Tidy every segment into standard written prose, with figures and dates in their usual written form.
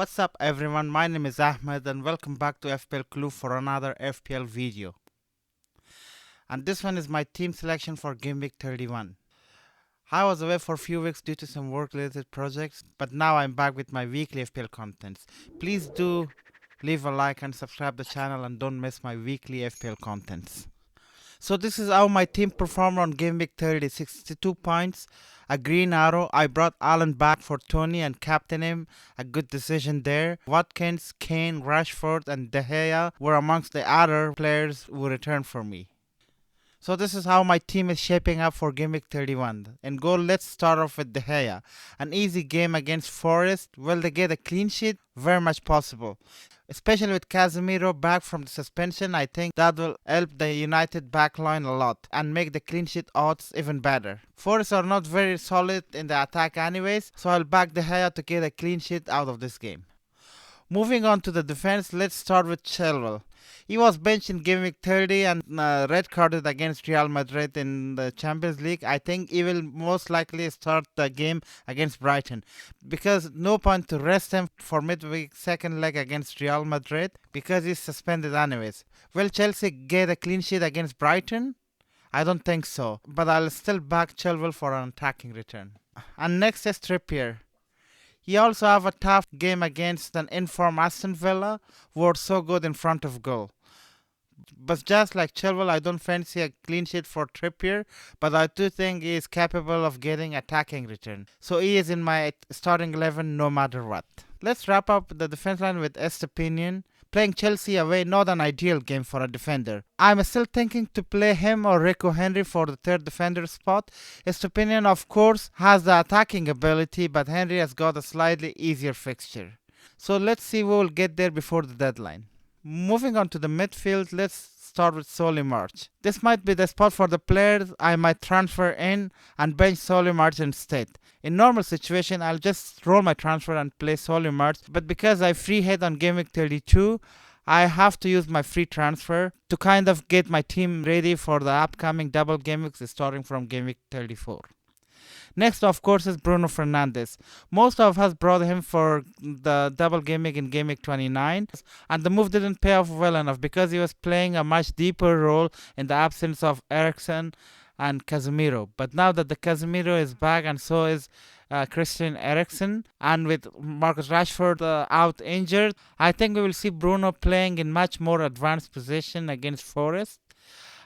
What's up everyone, my name is Ahmed and welcome back to FPL Clue for another FPL video. And this one is my team selection for Game Week 31. I was away for a few weeks due to some work related projects, but now I'm back with my weekly FPL contents. Please do leave a like and subscribe the channel and don't miss my weekly FPL contents. So this is how my team performed on Game Week 30, 62 points, a green arrow. I brought Alan back for Tony and captain him, a good decision there. Watkins, Kane, Rashford and De Gea were amongst the other players who returned for me. So this is how my team is shaping up for Game Week 31. In goal, let's start off with De Gea. An easy game against Forest. Will they get a clean sheet? Very much possible. Especially with Casemiro back from the suspension, I think that will help the United backline a lot and make the clean sheet odds even better. Forest are not very solid in the attack anyways, so I'll back De Gea to get a clean sheet out of this game. Moving on to the defense, let's start with Chilwell. He was benched in Game Week 30 and red carded against Real Madrid in the Champions League. I think he will most likely start the game against Brighton because no point to rest him for midweek second leg against Real Madrid because he's suspended anyways. Will Chelsea get a clean sheet against Brighton? I don't think so, but I'll still back Chilwell for an attacking return. And next is Trippier. He also have a tough game against an informed Aston Villa who are so good in front of goal. But just like Chilwell, I don't fancy a clean sheet for Trippier, but I do think he is capable of getting attacking return. So he is in my starting 11 no matter what. Let's wrap up the defense line with Estepinian. Playing Chelsea away, not an ideal game for a defender. I'm still thinking to play him or Rico Henry for the third defender spot. Estepinian, of course, has the attacking ability, but Henry has got a slightly easier fixture. So let's see who will get there before the deadline. Moving on to the midfield, let's start with Solly March. This might be the spot for the players I might transfer in and bench Solly March instead. In normal situation, I'll just roll my transfer and play Solly March, but because I free hit on Game Week 32, I have to use my free transfer to kind of get my team ready for the upcoming double game weeks starting from Game Week 34. Next, of course, is Bruno Fernandes. Most of us brought him for the double game week in Game Week 29, and the move didn't pay off well enough because he was playing a much deeper role in the absence of Eriksen and Casemiro. But now that the Casemiro is back and so is Christian Eriksen, and with Marcus Rashford out injured, I think we will see Bruno playing in much more advanced position against Forest.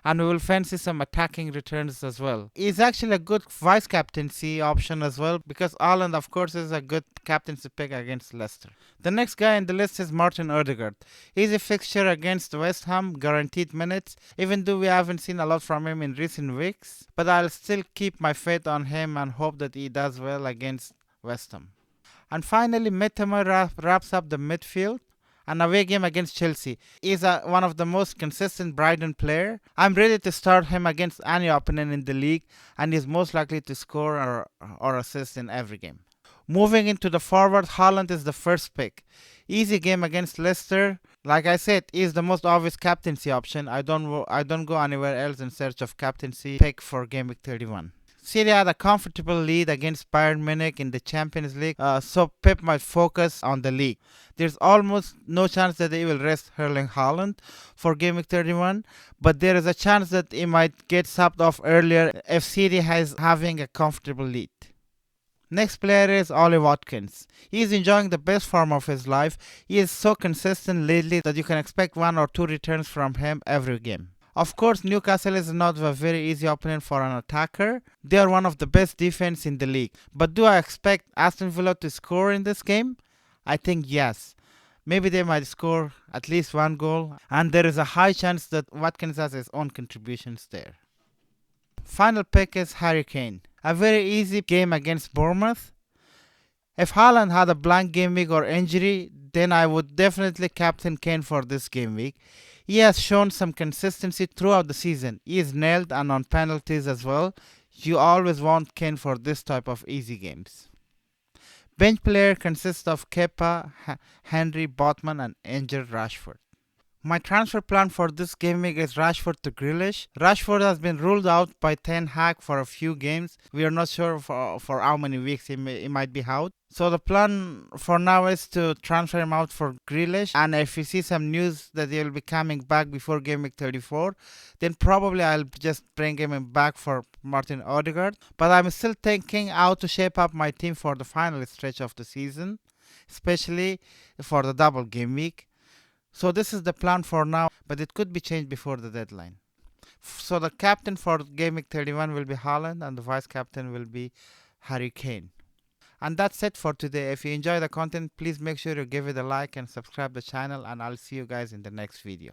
And we will fancy some attacking returns as well. He's actually a good vice captaincy option as well because Haaland, of course, is a good captaincy pick against Leicester. The next guy in the list is Martin Odegaard. He's a fixture against West Ham, guaranteed minutes, even though we haven't seen a lot from him in recent weeks. But I'll still keep my faith on him and hope that he does well against West Ham. And finally, Mitoma wraps up the midfield. An away game against Chelsea. He is one of the most consistent Brighton player. I'm ready to start him against any opponent in the league and is most likely to score or assist in every game. Moving into the forward, Haaland is the first pick. Easy game against Leicester. Like I said, he is the most obvious captaincy option. I don't go anywhere else in search of captaincy pick for Game Week 31. City had a comfortable lead against Bayern Munich in the Champions League, so Pep might focus on the league. There's almost no chance that he will rest Erling Haaland for Game Week 31, but there is a chance that he might get subbed off earlier if City is having a comfortable lead. Next player is Ollie Watkins. He is enjoying the best form of his life. He is so consistent lately that you can expect 1 or 2 returns from him every game. Of course, Newcastle is not a very easy opponent for an attacker. They are one of the best defense in the league. But do I expect Aston Villa to score in this game? I think yes. Maybe they might score at least 1 goal, and there is a high chance that Watkins has his own contributions there. Final pick is Harry Kane. A very easy game against Bournemouth. If Haaland had a blank game week or injury, then I would definitely captain Kane for this game week. He has shown some consistency throughout the season. He is nailed and on penalties as well. You always want Kane for this type of easy games. Bench player consists of Kepa, Henry, Botman and injured Rashford. My transfer plan for this game week is Rashford to Grealish. Rashford has been ruled out by Ten Hag for a few games. We are not sure for how many weeks he might be out. So the plan for now is to transfer him out for Grealish. And if we see some news that he will be coming back before game week 34, then probably I'll just bring him back for Martin Odegaard. But I'm still thinking how to shape up my team for the final stretch of the season, especially for the double game week. So this is the plan for now, but it could be changed before the deadline. So the captain for game week 31 will be Haaland and the vice captain will be Harry Kane. And that's it for today. If you enjoy the content, please make sure you give it a like and subscribe the channel, and I'll see you guys in the next video.